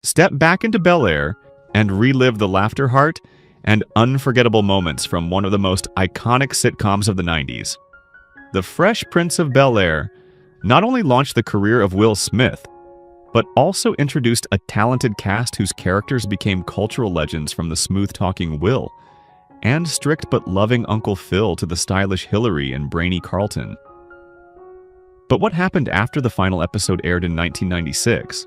Step back into Bel-Air and relive the laughter heart and unforgettable moments from one of the most iconic sitcoms of the 90s. The Fresh Prince of Bel-Air not only launched the career of Will Smith, but also introduced a talented cast whose characters became cultural legends, from the smooth-talking Will and strict but loving Uncle Phil to the stylish Hillary and brainy Carlton. But what happened after the final episode aired in 1996?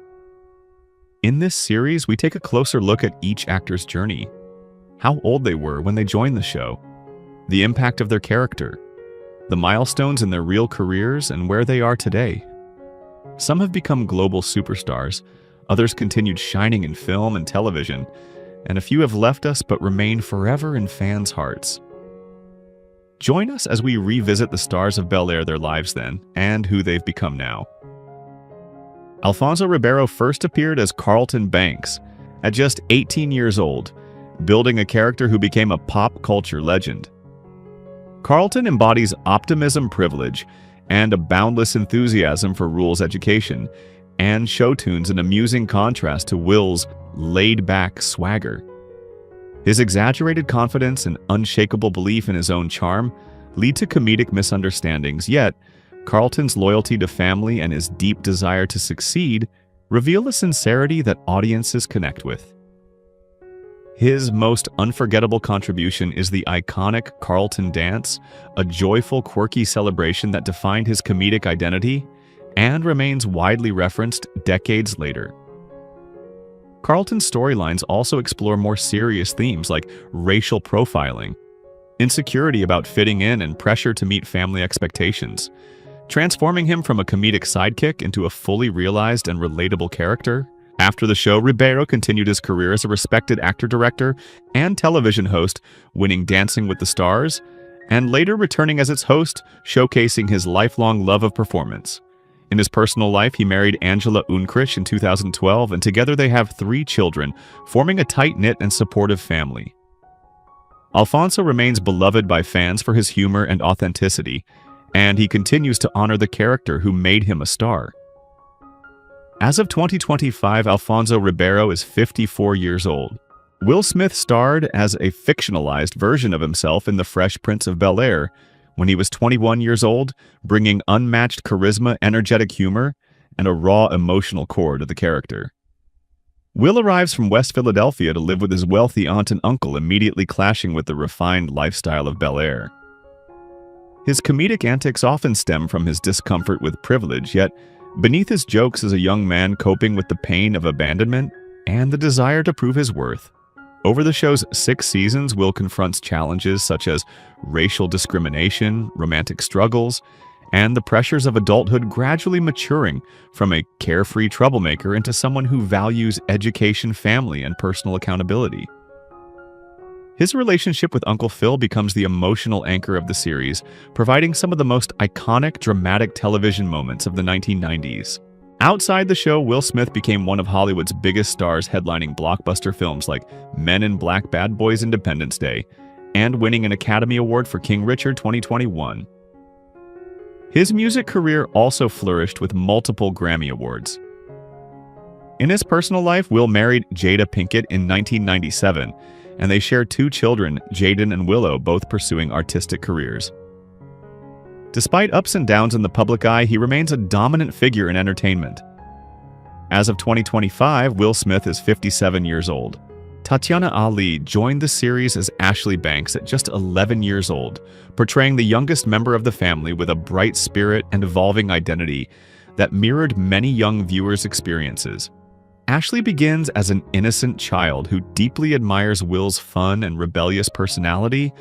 In this series, we take a closer look at each actor's journey, how old they were when they joined the show, the impact of their character, the milestones in their real careers, and where they are today. Some have become global superstars, others continued shining in film and television, and a few have left us but remain forever in fans' hearts. Join us as we revisit the stars of Bel-Air, their lives then, and who they've become now. Alfonso Ribeiro first appeared as Carlton Banks at just 18 years old, building a character who became a pop culture legend. Carlton embodies optimism, privilege, and a boundless enthusiasm for rules education, and show tunes an amusing contrast to Will's laid-back swagger. His exaggerated confidence and unshakable belief in his own charm lead to comedic misunderstandings, yet Carlton's loyalty to family and his deep desire to succeed reveal a sincerity that audiences connect with. His most unforgettable contribution is the iconic Carlton dance, a joyful, quirky celebration that defined his comedic identity and remains widely referenced decades later. Carlton's storylines also explore more serious themes like racial profiling, insecurity about fitting in, and pressure to meet family expectations, transforming him from a comedic sidekick into a fully realized and relatable character. After the show, Ribeiro continued his career as a respected actor-director and television host, winning Dancing with the Stars, and later returning as its host, showcasing his lifelong love of performance. In his personal life, he married Angela Unkrich in 2012, and together they have 3 children, forming a tight-knit and supportive family. Alfonso remains beloved by fans for his humor and authenticity, and he continues to honor the character who made him a star. As of 2025, Alfonso Ribeiro is 54 years old. Will Smith starred as a fictionalized version of himself in The Fresh Prince of Bel-Air when he was 21 years old, bringing unmatched charisma, energetic humor, and a raw emotional core to the character. Will arrives from West Philadelphia to live with his wealthy aunt and uncle, immediately clashing with the refined lifestyle of Bel-Air. His comedic antics often stem from his discomfort with privilege, yet beneath his jokes is a young man coping with the pain of abandonment and the desire to prove his worth. Over the show's 6 seasons, Will confronts challenges such as racial discrimination, romantic struggles, and the pressures of adulthood, gradually maturing from a carefree troublemaker into someone who values education, family, and personal accountability. His relationship with Uncle Phil becomes the emotional anchor of the series, providing some of the most iconic, dramatic television moments of the 1990s. Outside the show, Will Smith became one of Hollywood's biggest stars, headlining blockbuster films like Men in Black, Bad Boys, Independence Day, and winning an Academy Award for King Richard 2021. His music career also flourished with multiple Grammy Awards. In his personal life, Will married Jada Pinkett in 1997, and they share 2 children, Jaden and Willow, both pursuing artistic careers. Despite ups and downs in the public eye, he remains a dominant figure in entertainment. As of 2025, Will Smith is 57 years old. Tatiana Ali joined the series as Ashley Banks at just 11 years old, portraying the youngest member of the family with a bright spirit and evolving identity that mirrored many young viewers' experiences. Ashley begins as an innocent child who deeply admires Will's fun and rebellious personality,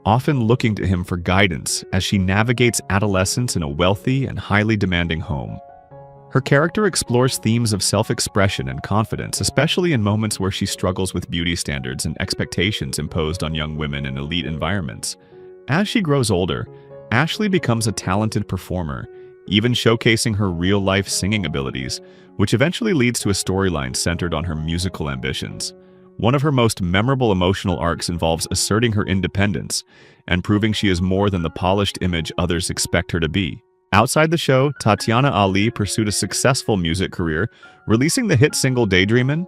often looking to him for guidance as she navigates adolescence in a wealthy and highly demanding home. Her character explores themes of self-expression and confidence, especially in moments where she struggles with beauty standards and expectations imposed on young women in elite environments. As she grows older, Ashley becomes a talented performer, even showcasing her real-life singing abilities, which eventually leads to a storyline centered on her musical ambitions. One of her most memorable emotional arcs involves asserting her independence and proving she is more than the polished image others expect her to be. Outside the show, Tatiana Ali pursued a successful music career, releasing the hit single Daydreamin'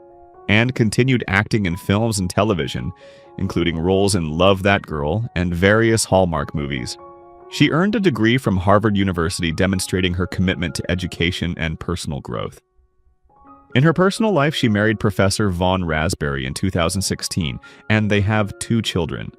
and continued acting in films and television, including roles in Love, That Girl and various Hallmark movies. She earned a degree from Harvard University demonstrating her commitment to education and personal growth. In her personal life, she married Professor Vaughn Raspberry in 2016, and they have 2 children.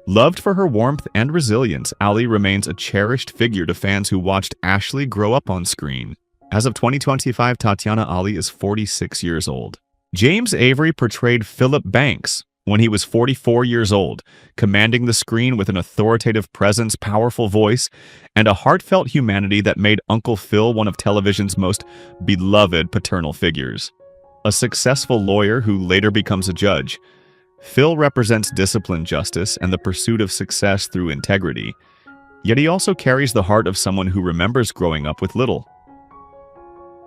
Loved for her warmth and resilience, Ali remains a cherished figure to fans who watched Ashley grow up on screen. As of 2025, Tatiana Ali is 46 years old. James Avery portrayed Philip Banks when he was 44 years old, commanding the screen with an authoritative presence, powerful voice, and a heartfelt humanity that made Uncle Phil one of television's most beloved paternal figures. A successful lawyer who later becomes a judge, Phil represents disciplined justice and the pursuit of success through integrity, yet he also carries the heart of someone who remembers growing up with little.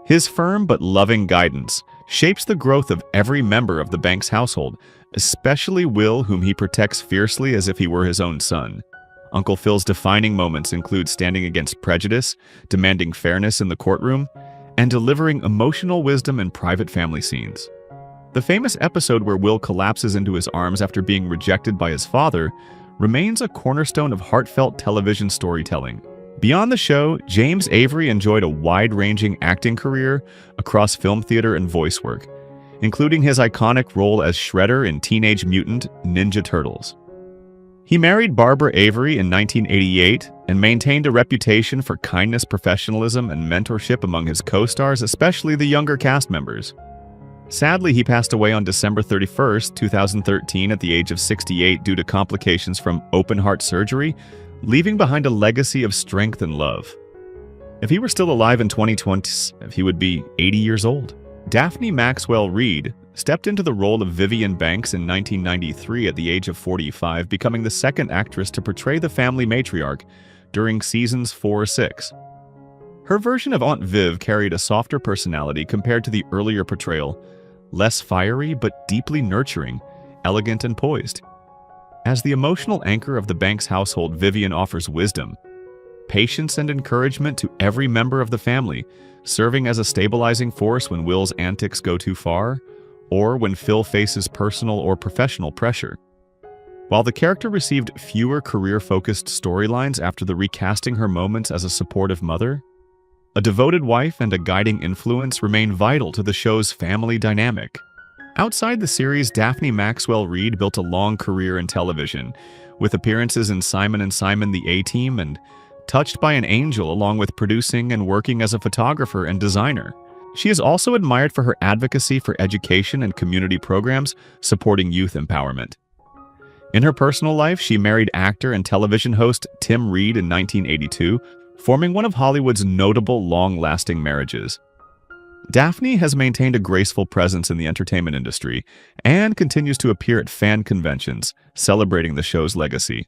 His firm but loving guidance shapes the growth of every member of the Banks household, especially Will, whom he protects fiercely as if he were his own son. Uncle Phil's defining moments include standing against prejudice, demanding fairness in the courtroom, and delivering emotional wisdom in private family scenes. The famous episode where Will collapses into his arms after being rejected by his father remains a cornerstone of heartfelt television storytelling. Beyond the show, James Avery enjoyed a wide-ranging acting career across film theater and voice work, including his iconic role as Shredder in Teenage Mutant Ninja Turtles. He married Barbara Avery in 1988 and maintained a reputation for kindness, professionalism, and mentorship among his co-stars, especially the younger cast members. Sadly, he passed away on December 31, 2013 at the age of 68 due to complications from open-heart surgery, leaving behind a legacy of strength and love. If he were still alive in 2020, he would be 80 years old. Daphne Maxwell Reid stepped into the role of Vivian Banks in 1993 at the age of 45, becoming the second actress to portray the family matriarch during seasons 4-6. Her version of Aunt Viv carried a softer personality compared to the earlier portrayal, less fiery but deeply nurturing, elegant and poised. As the emotional anchor of the Banks household, Vivian offers wisdom, patience, and encouragement to every member of the family, serving as a stabilizing force when Will's antics go too far, or when Phil faces personal or professional pressure. While the character received fewer career-focused storylines after the recasting, her moments as a supportive mother, a devoted wife, and a guiding influence remain vital to the show's family dynamic. Outside the series, Daphne Maxwell Reid built a long career in television, with appearances in Simon & Simon: The A-Team and Touched by an Angel, along with producing and working as a photographer and designer. She is also admired for her advocacy for education and community programs supporting youth empowerment. In her personal life, she married actor and television host Tim Reed in 1982, forming one of Hollywood's notable long-lasting marriages. Daphne has maintained a graceful presence in the entertainment industry and continues to appear at fan conventions, celebrating the show's legacy.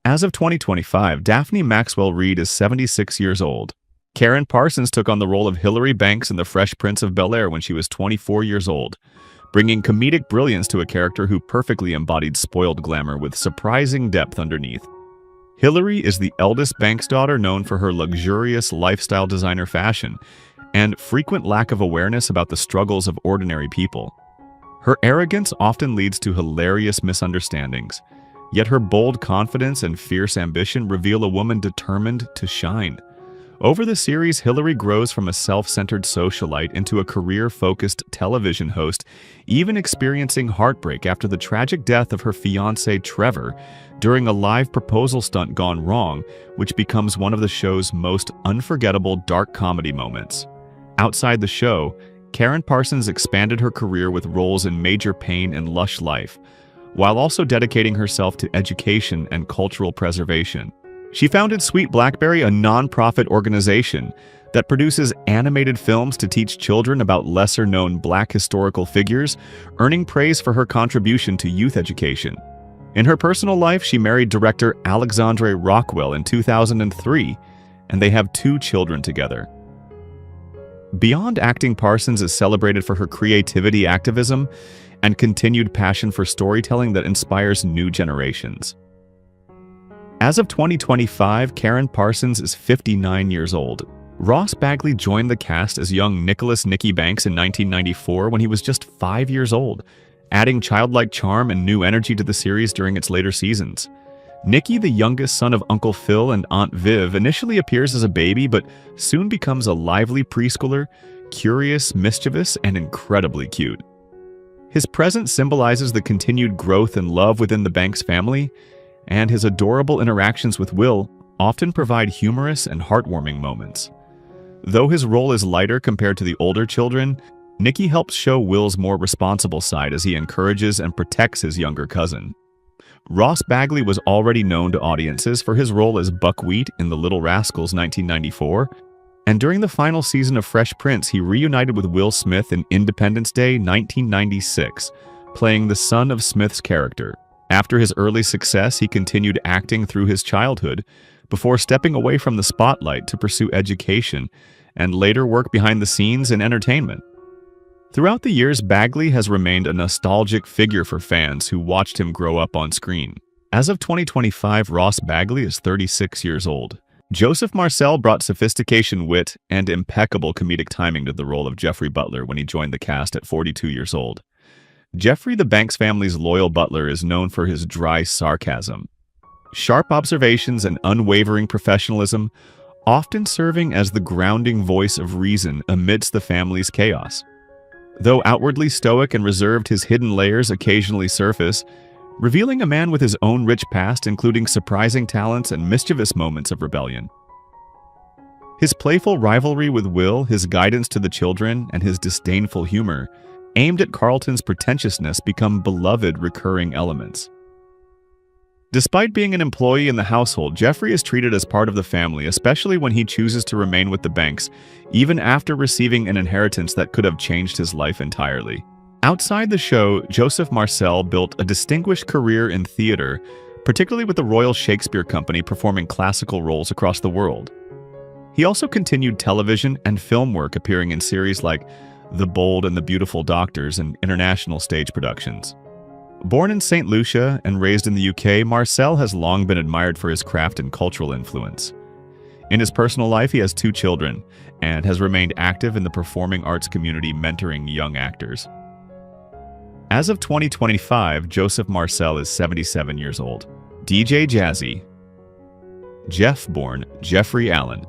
As of 2025, Daphne Maxwell Reid is 76 years old. Karen Parsons took on the role of Hilary Banks in The Fresh Prince of Bel-Air when she was 24 years old, bringing comedic brilliance to a character who perfectly embodied spoiled glamour with surprising depth underneath. Hilary is the eldest Banks daughter, known for her luxurious lifestyle designer fashion and frequent lack of awareness about the struggles of ordinary people. Her arrogance often leads to hilarious misunderstandings, yet her bold confidence and fierce ambition reveal a woman determined to shine. Over the series, Hilary grows from a self-centered socialite into a career-focused television host, even experiencing heartbreak after the tragic death of her fiancé Trevor during a live proposal stunt gone wrong, which becomes one of the show's most unforgettable dark comedy moments. Outside the show, Karen Parsons expanded her career with roles in Major Payne and Lush Life, while also dedicating herself to education and cultural preservation. She founded Sweet Blackberry, a non-profit organization that produces animated films to teach children about lesser-known Black historical figures, earning praise for her contribution to youth education. In her personal life, she married director Alexandre Rockwell in 2003, and they have 2 children together. Beyond acting, Parsons is celebrated for her creativity, activism, and continued passion for storytelling that inspires new generations. As of 2025, Karen Parsons is 59 years old. Ross Bagley joined the cast as young Nicholas "Nicky" Banks in 1994 when he was just 5 years old, adding childlike charm and new energy to the series during its later seasons. Nicky, the youngest son of Uncle Phil and Aunt Viv, initially appears as a baby but soon becomes a lively preschooler, curious, mischievous, and incredibly cute. His presence symbolizes the continued growth and love within the Banks family, and his adorable interactions with Will often provide humorous and heartwarming moments. Though his role is lighter compared to the older children, Nicky helps show Will's more responsible side as he encourages and protects his younger cousin. Ross Bagley was already known to audiences for his role as Buckwheat in The Little Rascals 1994, and during the final season of Fresh Prince, he reunited with Will Smith in Independence Day 1996, playing the son of Smith's character. After his early success, he continued acting through his childhood, before stepping away from the spotlight to pursue education and later work behind the scenes in entertainment. Throughout the years, Bagley has remained a nostalgic figure for fans who watched him grow up on screen. As of 2025, Ross Bagley is 36 years old. Joseph Marcel brought sophistication, wit, and impeccable comedic timing to the role of Jeffrey Butler when he joined the cast at 42 years old. Jeffrey, the Banks family's loyal butler, is known for his dry sarcasm, sharp observations, and unwavering professionalism, often serving as the grounding voice of reason amidst the family's chaos. Though outwardly stoic and reserved, his hidden layers occasionally surface, revealing a man with his own rich past, including surprising talents and mischievous moments of rebellion. His playful rivalry with Will, his guidance to the children, and his disdainful humor, aimed at Carlton's pretentiousness, become beloved recurring elements. Despite being an employee in the household, Jeffrey is treated as part of the family, especially when he chooses to remain with the Banks, even after receiving an inheritance that could have changed his life entirely. Outside the show, Joseph Marcel built a distinguished career in theater, particularly with the Royal Shakespeare Company, performing classical roles across the world. He also continued television and film work, appearing in series like The Bold and the Beautiful Doctors and international stage productions. Born in St. Lucia and raised in the UK, Marcel has long been admired for his craft and cultural influence. In his personal life, he has 2 children and has remained active in the performing arts community, mentoring young actors. As of 2025, Joseph Marcel is 77 years old. DJ Jazzy. Jeff born Jeffrey Allen.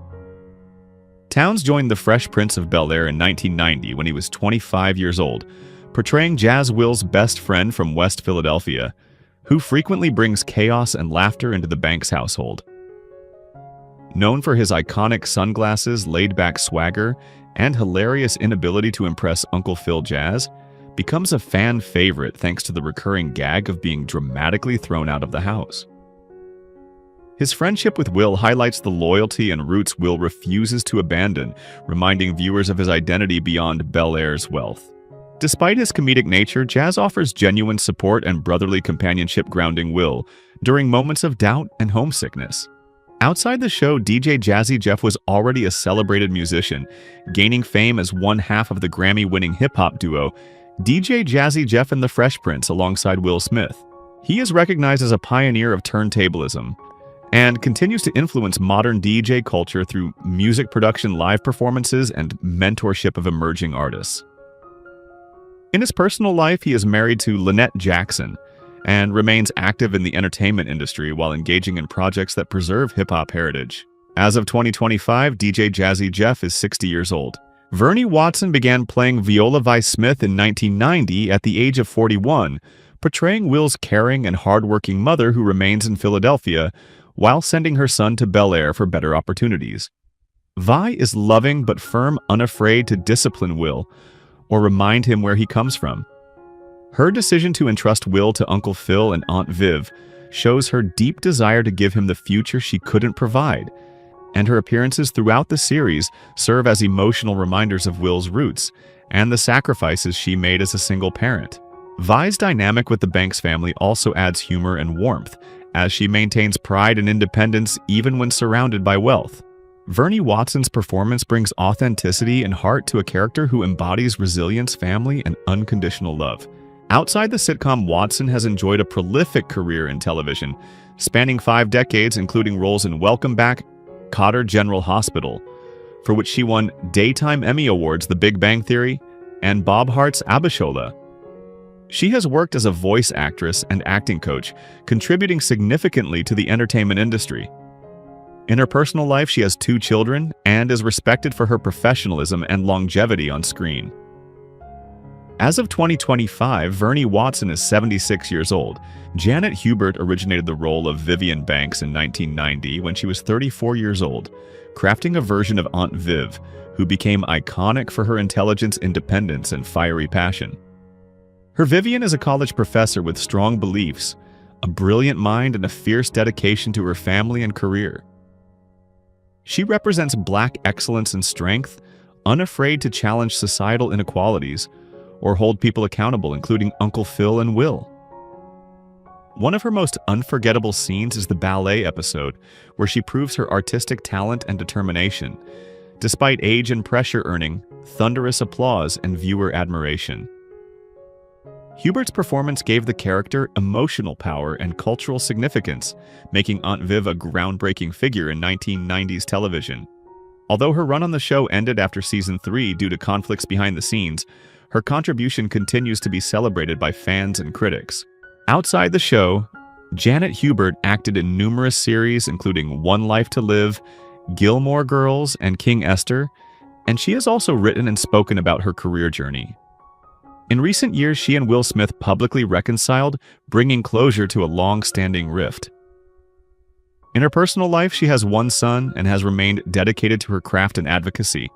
Towns joined The Fresh Prince of Bel-Air in 1990 when he was 25 years old, portraying Jazz, Will's best friend from West Philadelphia, who frequently brings chaos and laughter into the Banks household. Known for his iconic sunglasses, laid-back swagger, and hilarious inability to impress Uncle Phil, Jazz becomes a fan favorite thanks to the recurring gag of being dramatically thrown out of the house. His friendship with Will highlights the loyalty and roots Will refuses to abandon, reminding viewers of his identity beyond Bel-Air's wealth. Despite his comedic nature, Jazz offers genuine support and brotherly companionship, grounding Will during moments of doubt and homesickness. Outside the show, DJ Jazzy Jeff was already a celebrated musician, gaining fame as one half of the Grammy-winning hip-hop duo DJ Jazzy Jeff and the Fresh Prince alongside Will Smith. He is recognized as a pioneer of turntablism and continues to influence modern DJ culture through music production, live performances, and mentorship of emerging artists. In his personal life, he is married to Lynette Jackson and remains active in the entertainment industry while engaging in projects that preserve hip-hop heritage. As of 2025, DJ Jazzy Jeff is 60 years old. Vernie Watson began playing Viola Vyse-Smith in 1990 at the age of 41, portraying Will's caring and hardworking mother who remains in Philadelphia while sending her son to Bel-Air for better opportunities. Vi is loving but firm, unafraid to discipline Will or remind him where he comes from. Her decision to entrust Will to Uncle Phil and Aunt Viv shows her deep desire to give him the future she couldn't provide, and her appearances throughout the series serve as emotional reminders of Will's roots and the sacrifices she made as a single parent. Vi's dynamic with the Banks family also adds humor and warmth, as she maintains pride and independence even when surrounded by wealth. Vernie Watson's performance brings authenticity and heart to a character who embodies resilience, family, and unconditional love. Outside the sitcom, Watson has enjoyed a prolific career in television, spanning 5 decades, including roles in Welcome Back, Cotter General Hospital, for which she won Daytime Emmy Awards The Big Bang Theory and Bob Hart's Abishola. She has worked as a voice actress and acting coach, contributing significantly to the entertainment industry. In her personal life, she has 2 children and is respected for her professionalism and longevity on screen. As of 2025, Vernee Watson is 76 years old. Janet Hubert originated the role of Vivian Banks in 1990 when she was 34 years old, crafting a version of Aunt Viv, who became iconic for her intelligence, independence, and fiery passion. Her Vivian is a college professor with strong beliefs, a brilliant mind, and a fierce dedication to her family and career. She represents Black excellence and strength, unafraid to challenge societal inequalities or hold people accountable, including Uncle Phil and Will. One of her most unforgettable scenes is the ballet episode, where she proves her artistic talent and determination, despite age and pressure, earning thunderous applause and viewer admiration. Hubert's performance gave the character emotional power and cultural significance, making Aunt Viv a groundbreaking figure in 1990s television. Although her run on the show ended after season 3 due to conflicts behind the scenes, her contribution continues to be celebrated by fans and critics. Outside the show, Janet Hubert acted in numerous series including One Life to Live, Gilmore Girls, and King Esther, and she has also written and spoken about her career journey. In recent years, she and Will Smith publicly reconciled, bringing closure to a long-standing rift. In her personal life, she has 1 son and has remained dedicated to her craft and advocacy.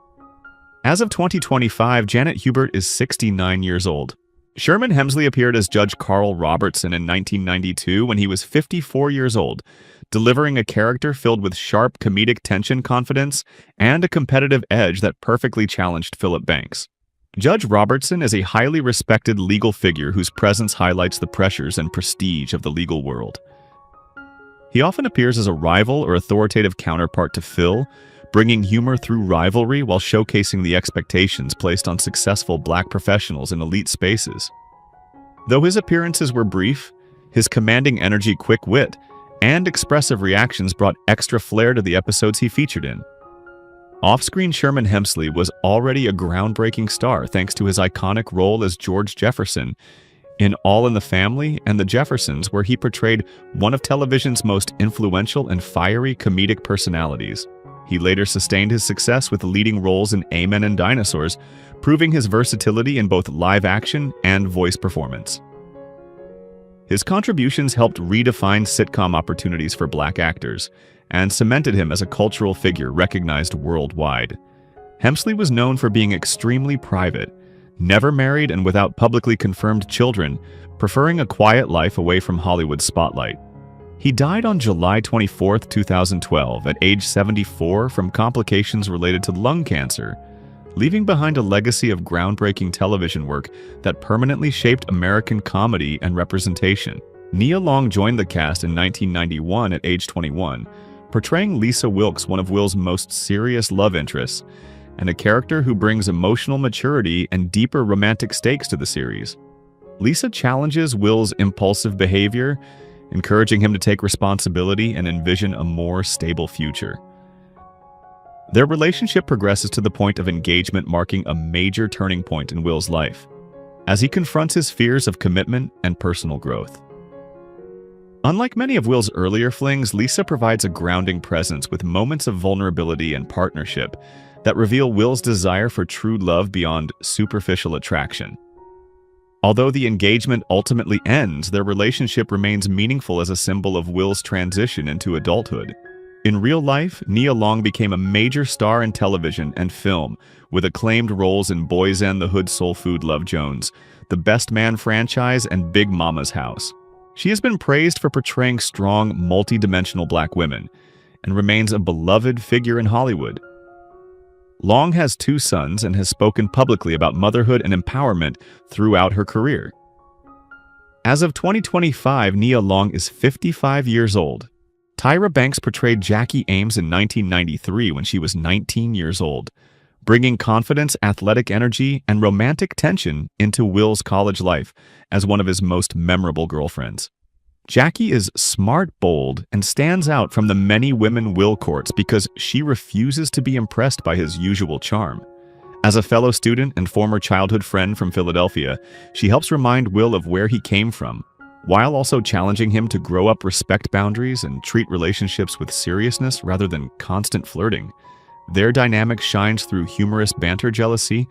As of 2025, Janet Hubert is 69 years old. Sherman Hemsley appeared as Judge Carl Robertson in 1992 when he was 54 years old, delivering a character filled with sharp comedic tension, confidence, and a competitive edge that perfectly challenged Philip Banks. Judge Robertson is a highly respected legal figure whose presence highlights the pressures and prestige of the legal world. He often appears as a rival or authoritative counterpart to Phil, bringing humor through rivalry while showcasing the expectations placed on successful Black professionals in elite spaces. Though his appearances were brief, his commanding energy, quick wit, and expressive reactions brought extra flair to the episodes he featured in. Off-screen, Sherman Hemsley was already a groundbreaking star thanks to his iconic role as George Jefferson in All in the Family and The Jeffersons, where he portrayed one of television's most influential and fiery comedic personalities. He later sustained his success with leading roles in Amen and Dinosaurs, proving his versatility in both live action and voice performance. His contributions helped redefine sitcom opportunities for Black actors and cemented him as a cultural figure recognized worldwide. Hemsley was known for being extremely private, never married and without publicly confirmed children, preferring a quiet life away from Hollywood's spotlight. He died on July 24, 2012, at age 74 from complications related to lung cancer, leaving behind a legacy of groundbreaking television work that permanently shaped American comedy and representation. Nia Long joined the cast in 1991 at age 21, portraying Lisa Wilkes, one of Will's most serious love interests, and a character who brings emotional maturity and deeper romantic stakes to the series. Lisa challenges Will's impulsive behavior, encouraging him to take responsibility and envision a more stable future. Their relationship progresses to the point of engagement, marking a major turning point in Will's life, as he confronts his fears of commitment and personal growth. Unlike many of Will's earlier flings, Lisa provides a grounding presence with moments of vulnerability and partnership that reveal Will's desire for true love beyond superficial attraction. Although the engagement ultimately ends, their relationship remains meaningful as a symbol of Will's transition into adulthood. In real life, Nia Long became a major star in television and film, with acclaimed roles in Boys and the Hood, Soul Food, Love Jones, The Best Man franchise, and Big Mama's House. She has been praised for portraying strong, multi-dimensional Black women, and remains a beloved figure in Hollywood. Long has 2 sons and has spoken publicly about motherhood and empowerment throughout her career. As of 2025, Nia Long is 55 years old. Tyra Banks portrayed Jackie Ames in 1993 when she was 19 years old, bringing confidence, athletic energy, and romantic tension into Will's college life as one of his most memorable girlfriends. Jackie is smart, bold, and stands out from the many women Will courts because she refuses to be impressed by his usual charm. As a fellow student and former childhood friend from Philadelphia, she helps remind Will of where he came from, while also challenging him to grow up, respect boundaries, and treat relationships with seriousness rather than constant flirting. Their dynamic shines through humorous banter, jealousy,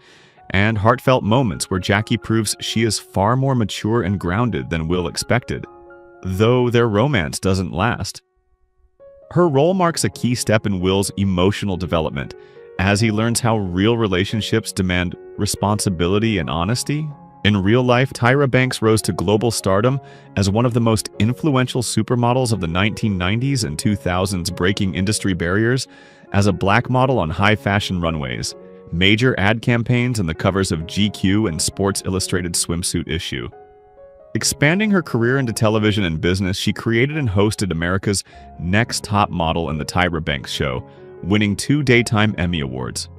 and heartfelt moments where Jackie proves she is far more mature and grounded than Will expected, though their romance doesn't last. Her role marks a key step in Will's emotional development, as he learns how real relationships demand responsibility and honesty. In real life, Tyra Banks rose to global stardom as one of the most influential supermodels of the 1990s and 2000s, breaking industry barriers as a black model on high-fashion runways, major ad campaigns, and the covers of GQ and Sports Illustrated swimsuit issue. Expanding her career into television and business, she created and hosted America's Next Top Model and The Tyra Banks Show, winning 2 Daytime Emmy Awards.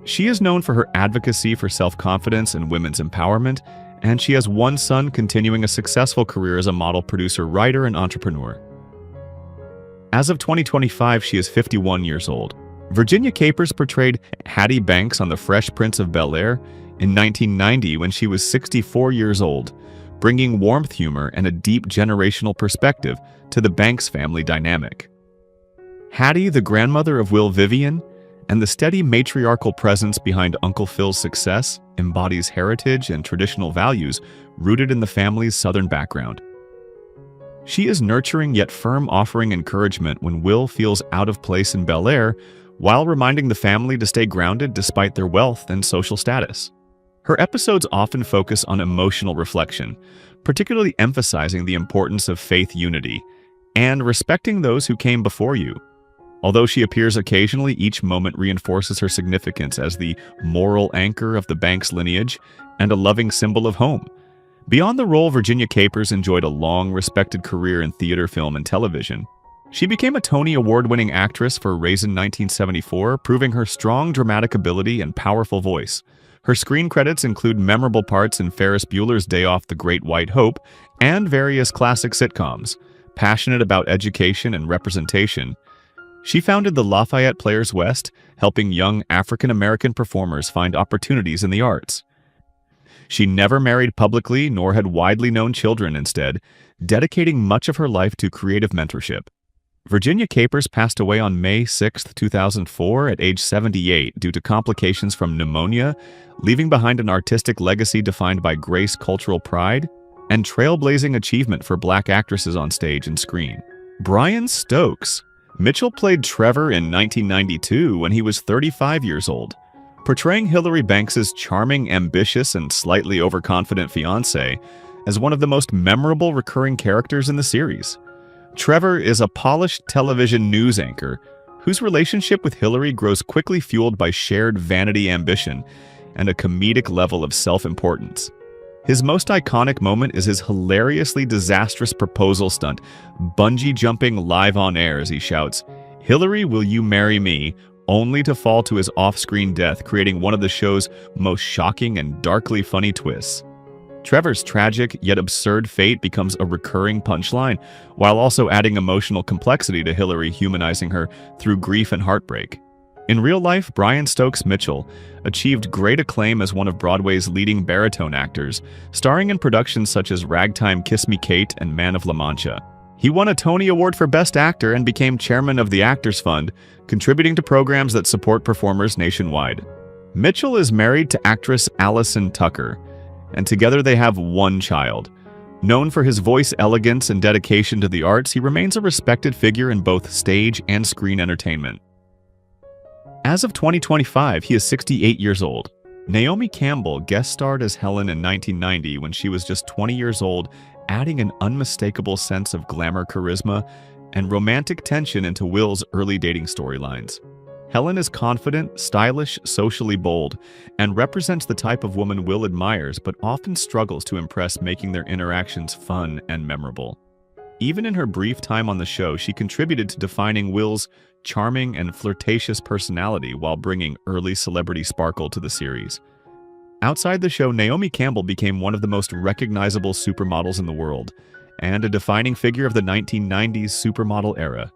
She is known for her advocacy for self-confidence and women's empowerment, and she has one son continuing a successful career as a model, producer, writer, and entrepreneur. As of 2025, she is 51 years old. Virginia Capers portrayed Hattie Banks on The Fresh Prince of Bel-Air in 1990 when she was 64 years old, bringing warmth, humor, and a deep generational perspective to the Banks family dynamic. Hattie, the grandmother of Will Vivian, and the steady matriarchal presence behind Uncle Phil's success, embodies heritage and traditional values rooted in the family's Southern background. She is nurturing yet firm, offering encouragement when Will feels out of place in Bel-Air, while reminding the family to stay grounded despite their wealth and social status. Her episodes often focus on emotional reflection, particularly emphasizing the importance of faith unity and respecting those who came before you. Although she appears occasionally, each moment reinforces her significance as the moral anchor of the Banks lineage and a loving symbol of home. Beyond the role, Virginia Capers enjoyed a long, respected career in theater, film, and television. She became a Tony Award-winning actress for Raisin 1974, proving her strong dramatic ability and powerful voice. Her screen credits include memorable parts in Ferris Bueller's Day Off, The Great White Hope, and various classic sitcoms. Passionate about education and representation, she founded the Lafayette Players West, helping young African-American performers find opportunities in the arts. She never married publicly nor had widely known children, instead, dedicating much of her life to creative mentorship. Virginia Capers passed away on May 6, 2004 at age 78 due to complications from pneumonia, leaving behind an artistic legacy defined by grace, cultural pride, and trailblazing achievement for Black actresses on stage and screen. Brian Stokes. Mitchell played Trevor in 1992 when he was 35 years old, portraying Hillary Banks's charming, ambitious, and slightly overconfident fiancé as one of the most memorable recurring characters in the series. Trevor is a polished television news anchor whose relationship with Hillary grows quickly, fueled by shared vanity, ambition, and a comedic level of self-importance. His most iconic moment is his hilariously disastrous proposal stunt, bungee jumping live on air as he shouts, "Hillary, will you marry me?" only to fall to his off-screen death, creating one of the show's most shocking and darkly funny twists. Trevor's tragic yet absurd fate becomes a recurring punchline, while also adding emotional complexity to Hillary, humanizing her through grief and heartbreak. In real life, Brian Stokes Mitchell achieved great acclaim as one of Broadway's leading baritone actors, starring in productions such as Ragtime, Kiss Me Kate, and Man of La Mancha. He won a Tony Award for Best Actor and became chairman of the Actors Fund, contributing to programs that support performers nationwide. Mitchell is married to actress Allison Tucker, and together they have one child. Known for his voice elegance and dedication to the arts, he remains a respected figure in both stage and screen entertainment. As of 2025, he is 68 years old. Naomi Campbell guest starred as Helen in 1990 when she was just 20 years old, adding an unmistakable sense of glamour, charisma, and romantic tension into Will's early dating storylines. Helen is confident, stylish, socially bold, and represents the type of woman Will admires but often struggles to impress, making their interactions fun and memorable. Even in her brief time on the show, she contributed to defining Will's charming and flirtatious personality while bringing early celebrity sparkle to the series. Outside the show, Naomi Campbell became one of the most recognizable supermodels in the world, and a defining figure of the 1990s supermodel era.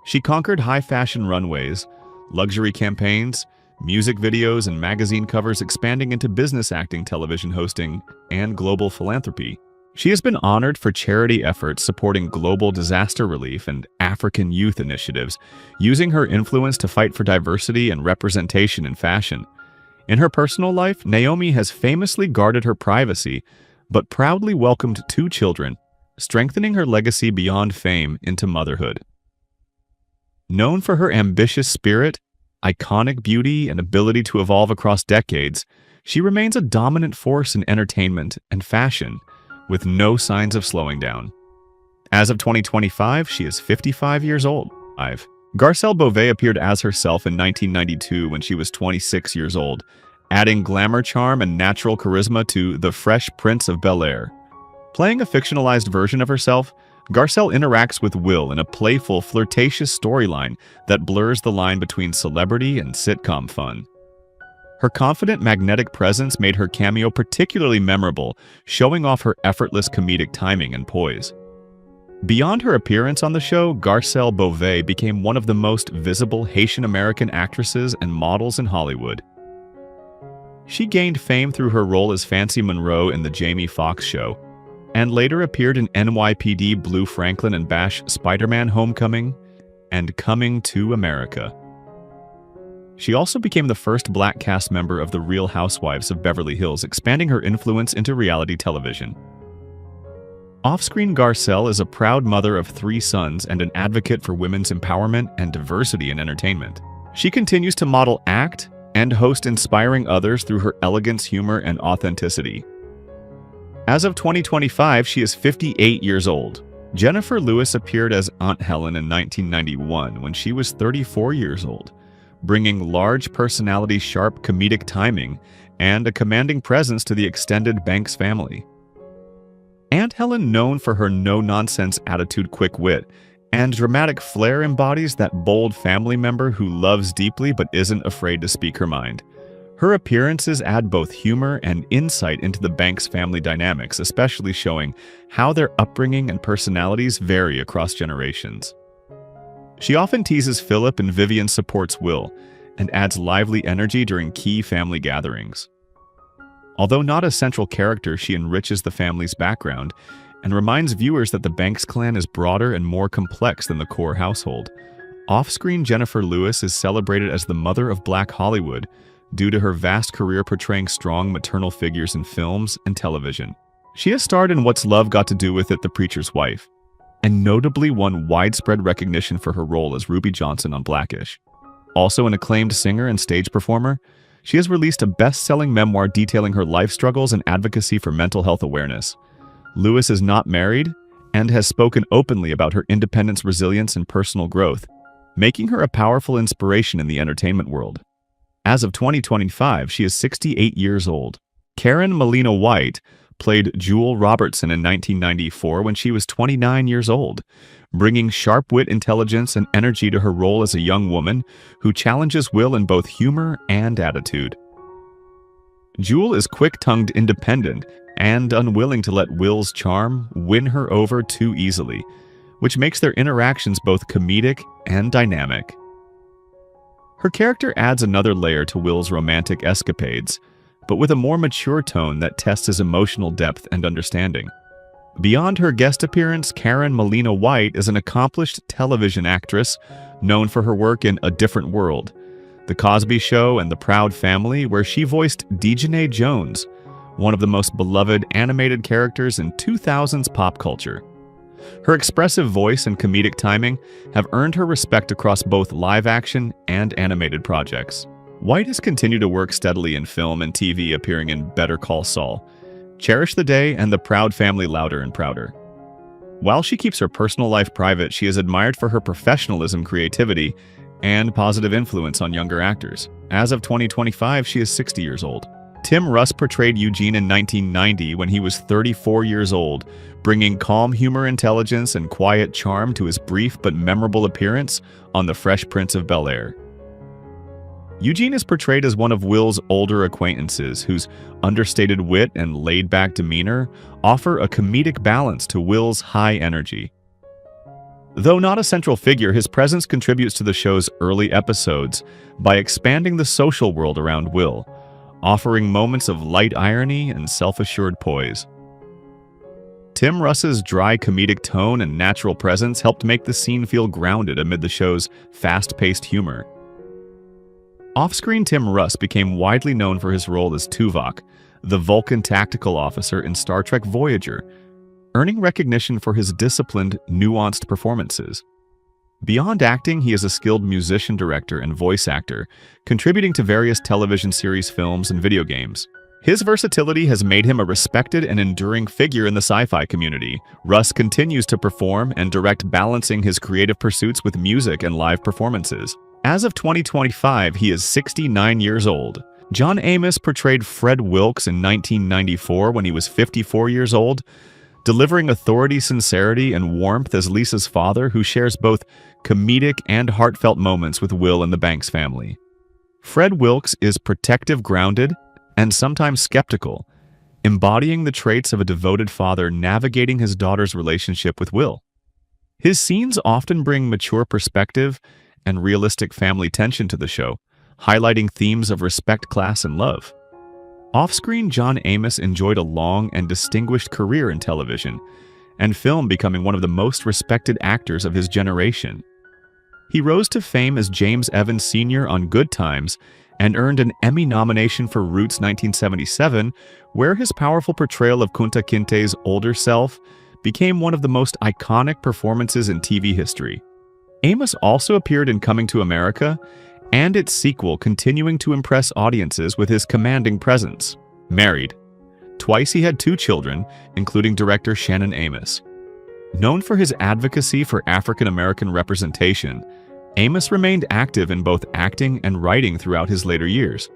She conquered high-fashion runways, luxury campaigns, music videos, and magazine covers, expanding into business acting, television hosting, and global philanthropy. She has been honored for charity efforts supporting global disaster relief and African youth initiatives, using her influence to fight for diversity and representation in fashion. In her personal life, Naomi has famously guarded her privacy, but proudly welcomed 2 children, strengthening her legacy beyond fame into motherhood. Known for her ambitious spirit, iconic beauty, and ability to evolve across decades, she remains a dominant force in entertainment and fashion, with no signs of slowing down. As of 2025, she is 55 years old. Garcelle Beauvais appeared as herself in 1992 when she was 26 years old, adding glamour, charm, and natural charisma to The Fresh Prince of Bel-Air. Playing a fictionalized version of herself, Garcelle interacts with Will in a playful, flirtatious storyline that blurs the line between celebrity and sitcom fun. Her confident, magnetic presence made her cameo particularly memorable, showing off her effortless comedic timing and poise. Beyond her appearance on the show, Garcelle Beauvais became one of the most visible Haitian-American actresses and models in Hollywood. She gained fame through her role as Fancy Monroe in The Jamie Foxx Show, and later appeared in NYPD Blue Franklin and Bash, Spider-Man: Homecoming, and Coming to America. She also became the first Black cast member of The Real Housewives of Beverly Hills, expanding her influence into reality television. Off-screen, Garcelle is a proud mother of 3 sons and an advocate for women's empowerment and diversity in entertainment. She continues to model, act, and host, inspiring others through her elegance, humor, and authenticity. As of 2025, she is 58 years old. Jennifer Lewis appeared as Aunt Helen in 1991 when she was 34 years old, bringing large personality, sharp comedic timing, and a commanding presence to the extended Banks family. Aunt Helen, known for her no-nonsense attitude, quick wit, and dramatic flair, embodies that bold family member who loves deeply but isn't afraid to speak her mind. Her appearances add both humor and insight into the Banks family dynamics, especially showing how their upbringing and personalities vary across generations. She often teases Philip, and Vivian supports Will, and adds lively energy during key family gatherings. Although not a central character, she enriches the family's background and reminds viewers that the Banks clan is broader and more complex than the core household. Off-screen, Jennifer Lewis is celebrated as the mother of Black Hollywood due to her vast career portraying strong maternal figures in films and television. She has starred in What's Love Got to Do with It, The Preacher's Wife, and notably won widespread recognition for her role as Ruby Johnson on Blackish. Also an acclaimed singer and stage performer, she has released a best-selling memoir detailing her life struggles and advocacy for mental health awareness. Lewis is not married and has spoken openly about her independence, resilience, and personal growth, making her a powerful inspiration in the entertainment world. As of 2025, she is 68 years old. Karen Molina White played Jewel Robertson in 1994 when she was 29 years old, bringing sharp wit, intelligence, and energy to her role as a young woman who challenges Will in both humor and attitude. Jewel is quick-tongued, independent, and unwilling to let Will's charm win her over too easily, which makes their interactions both comedic and dynamic. Her character adds another layer to Will's romantic escapades, but with a more mature tone that tests his emotional depth and understanding. Beyond her guest appearance, Karen Molina White is an accomplished television actress known for her work in A Different World, The Cosby Show, and The Proud Family, where she voiced Dejanay Jones, one of the most beloved animated characters in 2000s pop culture. Her expressive voice and comedic timing have earned her respect across both live-action and animated projects. White has continued to work steadily in film and TV, appearing in Better Call Saul, Cherish the Day, and The Proud Family: Louder and Prouder. While she keeps her personal life private, she is admired for her professionalism, creativity, and positive influence on younger actors. As of 2025, she is 60 years old. Tim Russ portrayed Eugene in 1990 when he was 34 years old, bringing calm humor, intelligence, and quiet charm to his brief but memorable appearance on The Fresh Prince of Bel-Air. Eugene is portrayed as one of Will's older acquaintances whose understated wit and laid-back demeanor offer a comedic balance to Will's high energy. Though not a central figure, his presence contributes to the show's early episodes by expanding the social world around Will, offering moments of light irony and self-assured poise. Tim Russ's dry comedic tone and natural presence helped make the scene feel grounded amid the show's fast-paced humor. Off-screen, Tim Russ became widely known for his role as Tuvok, the Vulcan tactical officer in Star Trek Voyager, earning recognition for his disciplined, nuanced performances. Beyond acting, he is a skilled musician, director, and voice actor, contributing to various television series, films, and video games. His versatility has made him a respected and enduring figure in the sci-fi community. Russ continues to perform and direct, balancing his creative pursuits with music and live performances. As of 2025, he is 69 years old. John Amos portrayed Fred Wilkes in 1994 when he was 54 years old, delivering authority, sincerity, and warmth as Lisa's father, who shares both comedic and heartfelt moments with Will and the Banks family. Fred Wilkes is protective, grounded, and sometimes skeptical, embodying the traits of a devoted father navigating his daughter's relationship with Will. His scenes often bring mature perspective and realistic family tension to the show, highlighting themes of respect, class, and love. Off-screen, John Amos enjoyed a long and distinguished career in television and film, becoming one of the most respected actors of his generation. He rose to fame as James Evans Sr. on Good Times and earned an Emmy nomination for Roots 1977, where his powerful portrayal of Kunta Kinte's older self became one of the most iconic performances in TV history. Amos also appeared in Coming to America and its sequel, continuing to impress audiences with his commanding presence. Married. Twice he had 2 children, including director Shannon Amos. Known for his advocacy for African American representation, Amos remained active in both acting and writing throughout his later years.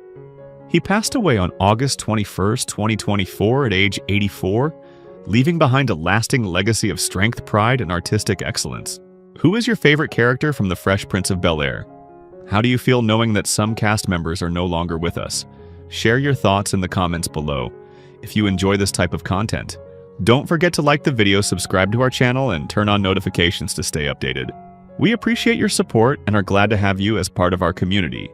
He passed away on August 21, 2024 at age 84, leaving behind a lasting legacy of strength, pride, and artistic excellence. Who is your favorite character from The Fresh Prince of Bel-Air? How do you feel knowing that some cast members are no longer with us? Share your thoughts in the comments below. If you enjoy this type of content, don't forget to like the video, subscribe to our channel, and turn on notifications to stay updated. We appreciate your support and are glad to have you as part of our community.